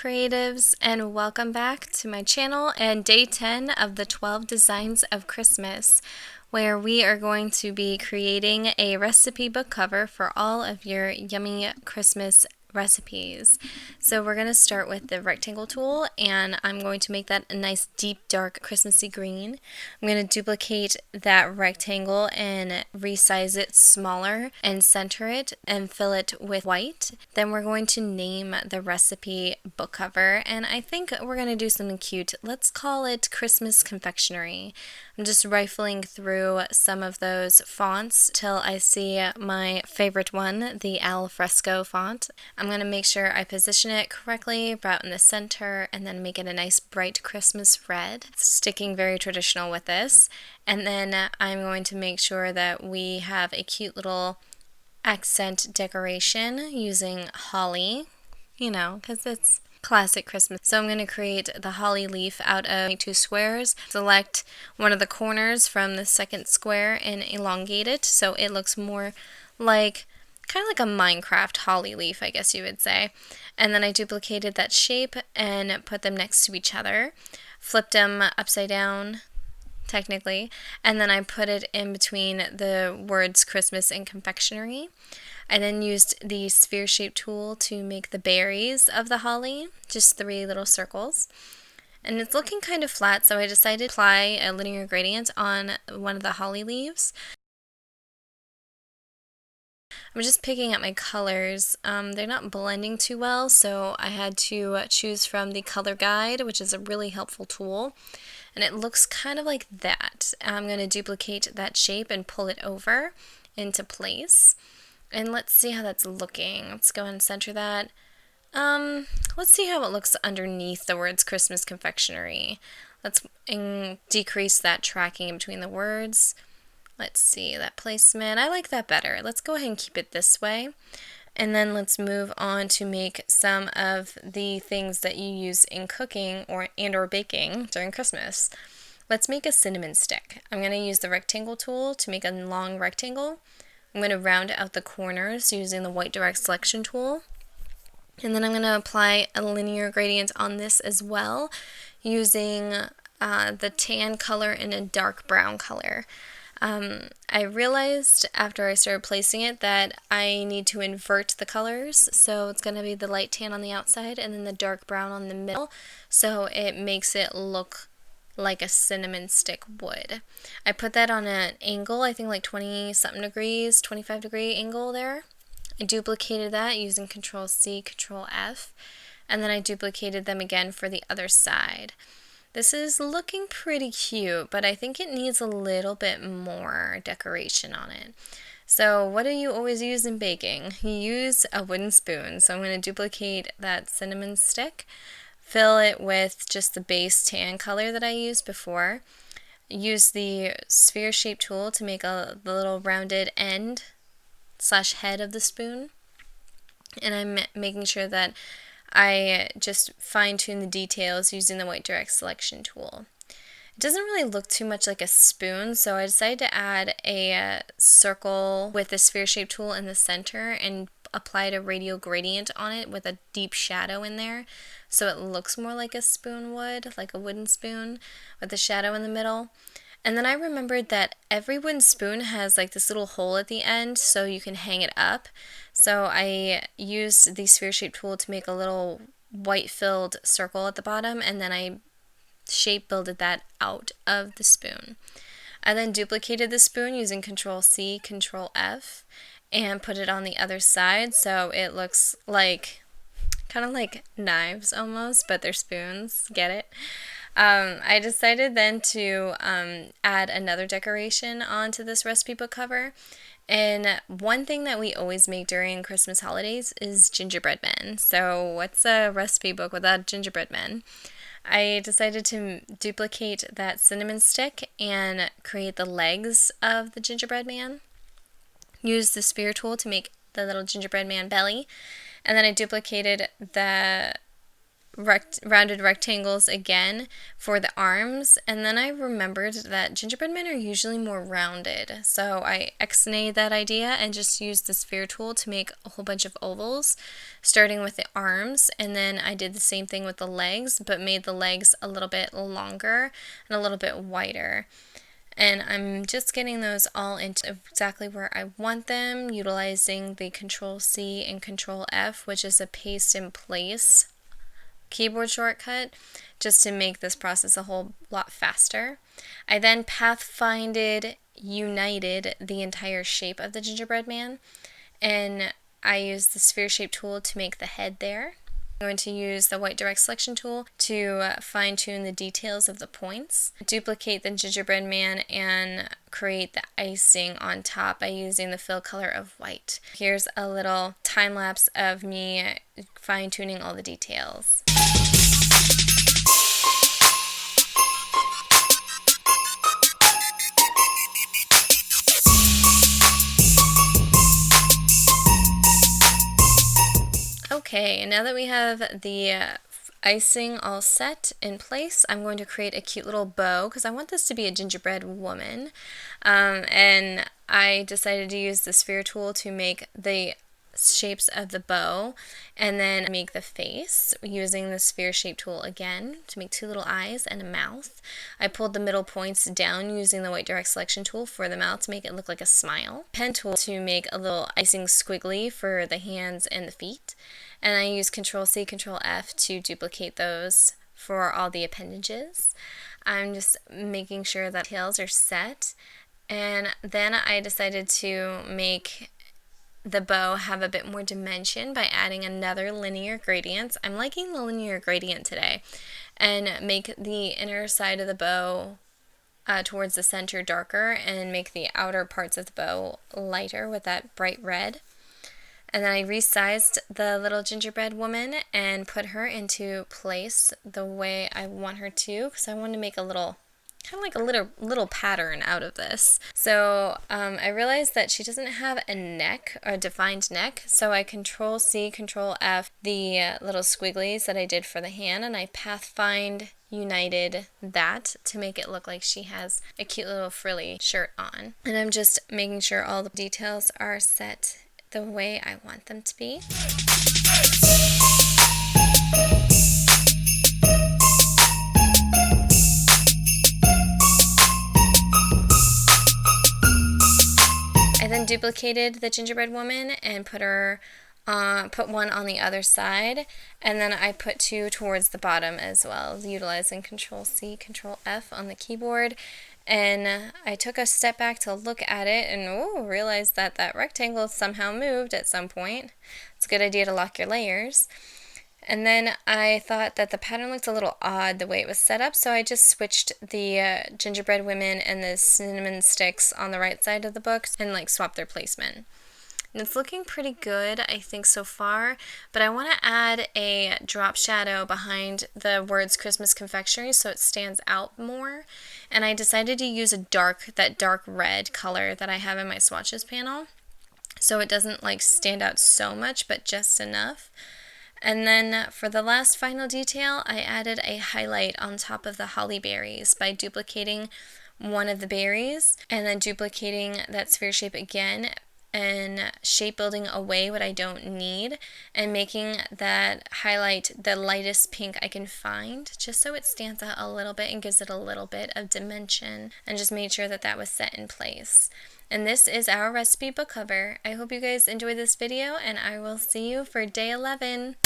creatives, and welcome back to my channel and day 10 of the 12 Designs of Christmas, where we are going to be creating a recipe book cover for all of your yummy Christmas recipes. So we're going to start with the rectangle tool, and I'm going to make that a nice deep dark Christmassy green. I'm going to duplicate that rectangle and resize it smaller and center it and fill it with white. Then we're going to name the recipe book cover, and I think we're going to do something cute. Let's call it Christmas Confectionery. I'm just rifling through some of those fonts till I see my favorite one, the Al Fresco font. I'm going to make sure I position it correctly about in the center and then make it a nice bright Christmas red. Sticking very traditional with this. And then I'm going to make sure that we have a cute little accent decoration using holly, because it's classic Christmas. So I'm going to create the holly leaf out of 2 squares. Select one of the corners from the second square and elongate it so it looks more like kind of like a Minecraft holly leaf, I guess you would say. And then I duplicated that shape and put them next to each other. Flipped them upside down, technically, and then I put it in between the words Christmas and confectionery. I then used the sphere shape tool to make the berries of the holly, just 3 little circles. And it's looking kind of flat, so I decided to apply a linear gradient on one of the holly leaves. I'm just picking up my colors. They're not blending too well, so I had to choose from the color guide, which is a really helpful tool. And it looks kind of like that. I'm going to duplicate that shape and pull it over into place. And let's see how that's looking. Let's go ahead and center that. Let's see how it looks underneath the words Christmas Confectionery. Let's decrease that tracking in between the words. Let's see that placement. I like that better. Let's go ahead and keep it this way. And then let's move on to make some of the things that you use in cooking or baking during Christmas. Let's make a cinnamon stick. I'm going to use the rectangle tool to make a long rectangle. I'm going to round out the corners using the white direct selection tool. And then I'm going to apply a linear gradient on this as well using the tan color and a dark brown color. I realized after I started placing it that I need to invert the colors, so it's going to be the light tan on the outside and then the dark brown on the middle, so it makes it look like a cinnamon stick would. I put that on an angle, I think like 20 something degrees, 25 degree angle there. I duplicated that using Control C, Control F, and then I duplicated them again for the other side. This is looking pretty cute, but I think it needs a little bit more decoration on it. So what do you always use in baking? You use a wooden spoon. So I'm going to duplicate that cinnamon stick, fill it with just the base tan color that I used before. Use the sphere shape tool to make the little rounded end / head of the spoon. And I'm making sure that I just fine-tune the details using the white direct selection tool. It doesn't really look too much like a spoon, so I decided to add a circle with the sphere shape tool in the center and applied a radial gradient on it with a deep shadow in there, so it looks more like a spoon would, like a wooden spoon with a shadow in the middle. And then I remembered that every wooden spoon has like this little hole at the end so you can hang it up. So I used the sphere shape tool to make a little white filled circle at the bottom, and then I shape builded that out of the spoon. I then duplicated the spoon using Control C, Control F, and put it on the other side so it looks like kind of like knives almost, but they're spoons. Get it? I decided then to add another decoration onto this recipe book cover. And one thing that we always make during Christmas holidays is gingerbread men. So what's a recipe book without gingerbread men? I decided to duplicate that cinnamon stick and create the legs of the gingerbread man. Use the sphere tool to make the little gingerbread man belly. And then I duplicated the rounded rectangles again for the arms, and then I remembered that gingerbread men are usually more rounded, so I ex-nayed that idea and just used the sphere tool to make a whole bunch of ovals, starting with the arms, and then I did the same thing with the legs, but made the legs a little bit longer and a little bit wider. And I'm just getting those all into exactly where I want them, utilizing the Control-C and Control-F, which is a paste in place keyboard shortcut, just to make this process a whole lot faster. I then pathfinded, united the entire shape of the gingerbread man, and I used the sphere shape tool to make the head there. I'm going to use the white direct selection tool to fine tune the details of the points, duplicate the gingerbread man, and create the icing on top by using the fill color of white. Here's a little time lapse of me fine tuning all the details. Okay, now that we have the icing all set in place, I'm going to create a cute little bow because I want this to be a gingerbread woman. And I decided to use the sphere tool to make the shapes of the bow and then make the face using the sphere shape tool again to make two little eyes and a mouth. I pulled the middle points down using the white direct selection tool for the mouth to make it look like a smile. Pen tool to make a little icing squiggly for the hands and the feet. And I use Control-C, Control-F to duplicate those for all the appendages. I'm just making sure that tails are set. And then I decided to make the bow have a bit more dimension by adding another linear gradient. I'm liking the linear gradient today. And make the inner side of the bow towards the center darker and make the outer parts of the bow lighter with that bright red. And then I resized the little gingerbread woman and put her into place the way I want her to, because I want to make a little, kind of like a little pattern out of this. So I realized that she doesn't have a neck, or a defined neck, so I Control-C, Control-F the little squigglies that I did for the hand, and I pathfind united that to make it look like she has a cute little frilly shirt on. And I'm just making sure all the details are set the way I want them to be. I then duplicated the gingerbread woman and put one on the other side, and then I put two towards the bottom as well, utilizing Control-C, Control-F on the keyboard. And I took a step back to look at it and realized that that rectangle somehow moved at some point. It's a good idea to lock your layers. And then I thought that the pattern looked a little odd the way it was set up, so I just switched the gingerbread women and the cinnamon sticks on the right side of the book and swapped their placement. And it's looking pretty good, I think, so far, but I want to add a drop shadow behind the words Christmas Confectionery so it stands out more. And I decided to use that dark red color that I have in my swatches panel, so it doesn't stand out so much, but just enough. And then for the last final detail, I added a highlight on top of the holly berries by duplicating one of the berries and then duplicating that sphere shape again and shape building away what I don't need and making that highlight the lightest pink I can find just so it stands out a little bit and gives it a little bit of dimension, and just made sure that that was set in place. And this is our recipe book cover. I hope you guys enjoyed this video, and I will see you for day 11.